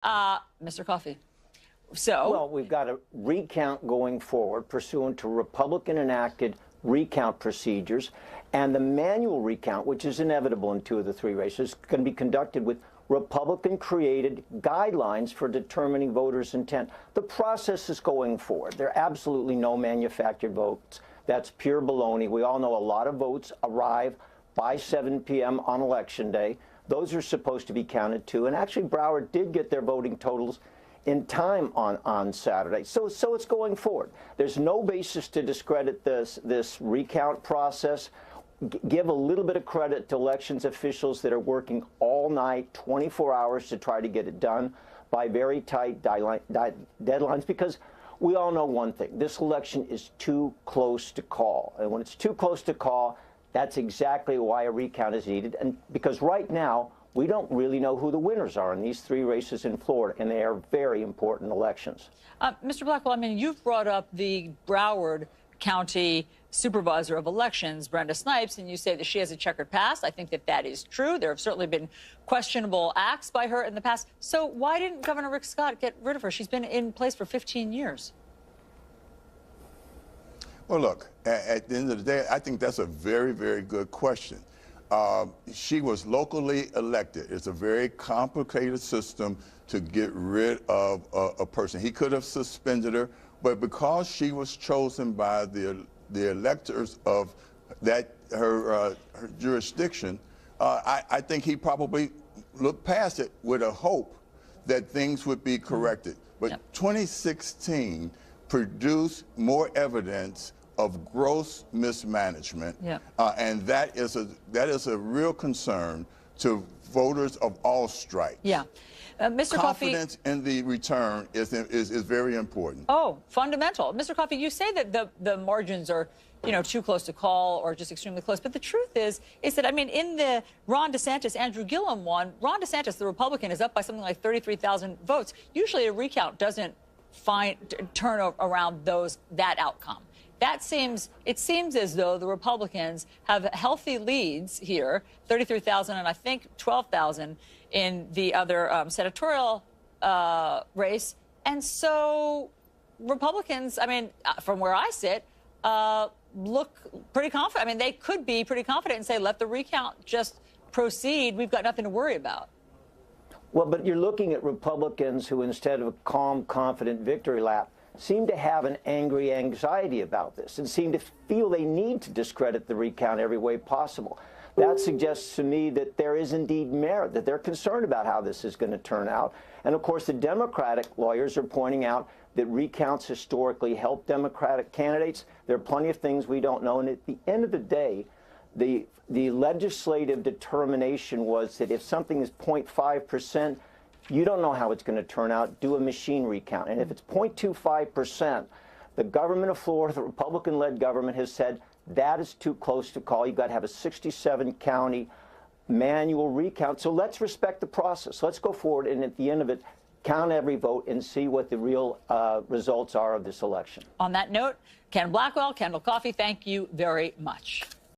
Mr. Coffey. So, well, we've got a recount going forward pursuant to Republican-enacted recount procedures, and the manual recount, which is inevitable in 2 of the 3 races, can be conducted with Republican-created guidelines for determining voters' intent. The process is going forward. There are absolutely no manufactured votes. That's pure baloney. We all know a lot of votes arrive by 7 p.m. on Election Day. Those are supposed to be counted too. And actually, Broward did get their voting totals in time on Saturday. So it's going forward. There's no basis to discredit this recount process. Give a little bit of credit to elections officials that are working all night, 24 hours to try to get it done by very tight deadlines, because we all know one thing. This election is too close to call. And when it's too close to call, that's exactly why a recount is needed. And because right now, we don't really know who the winners are in these 3 races in Florida, and they are very important elections. Mr. Blackwell, I mean, you've brought up the Broward County Supervisor of Elections, Brenda Snipes, and you say that she has a checkered past. I think that that is true. There have certainly been questionable acts by her in the past. So why didn't Governor Rick Scott get rid of her? She's been in place for 15 years. Well, look, at the end of the day, I think that's a very, very good question. She was locally elected. It's a very complicated system to get rid of a person. He could have suspended her, but because she was chosen by the electors of her jurisdiction, I think he probably looked past it with a hope that things would be corrected. But 2016 produced more evidence of gross mismanagement, and that is a real concern to voters of all stripes. Yeah, Mr. Coffey, confidence in the return is very important. Oh, fundamental, Mr. Coffey. You say that the margins are, you know, too close to call or just extremely close, but the truth is that, I mean, in the Ron DeSantis, Andrew Gillum one, Ron DeSantis, the Republican, is up by something like 33,000 votes. Usually, a recount doesn't turn around that outcome. It seems as though the Republicans have healthy leads here, 33,000 and I think 12,000 in the other senatorial race. And so Republicans, I mean, from where I sit, look pretty confident. I mean, they could be pretty confident and say, let the recount just proceed. We've got nothing to worry about. Well, but you're looking at Republicans who, instead of a calm, confident victory lap, seem to have an angry anxiety about this and seem to feel they need to discredit the recount every way possible. That suggests to me that there is indeed merit, that they're concerned about how this is going to turn out. And of course, the Democratic lawyers are pointing out that recounts historically help Democratic candidates. There are plenty of things we don't know. And at the end of the day, the legislative determination was that if something is 0.5%, you don't know how it's going to turn out. Do a machine recount. And if it's 0.25%, the government of Florida, the Republican-led government, has said that is too close to call. You've got to have a 67-county manual recount. So let's respect the process. Let's go forward and at the end of it, count every vote and see what the real results are of this election. On that note, Ken Blackwell, Kendall Coffey, thank you very much.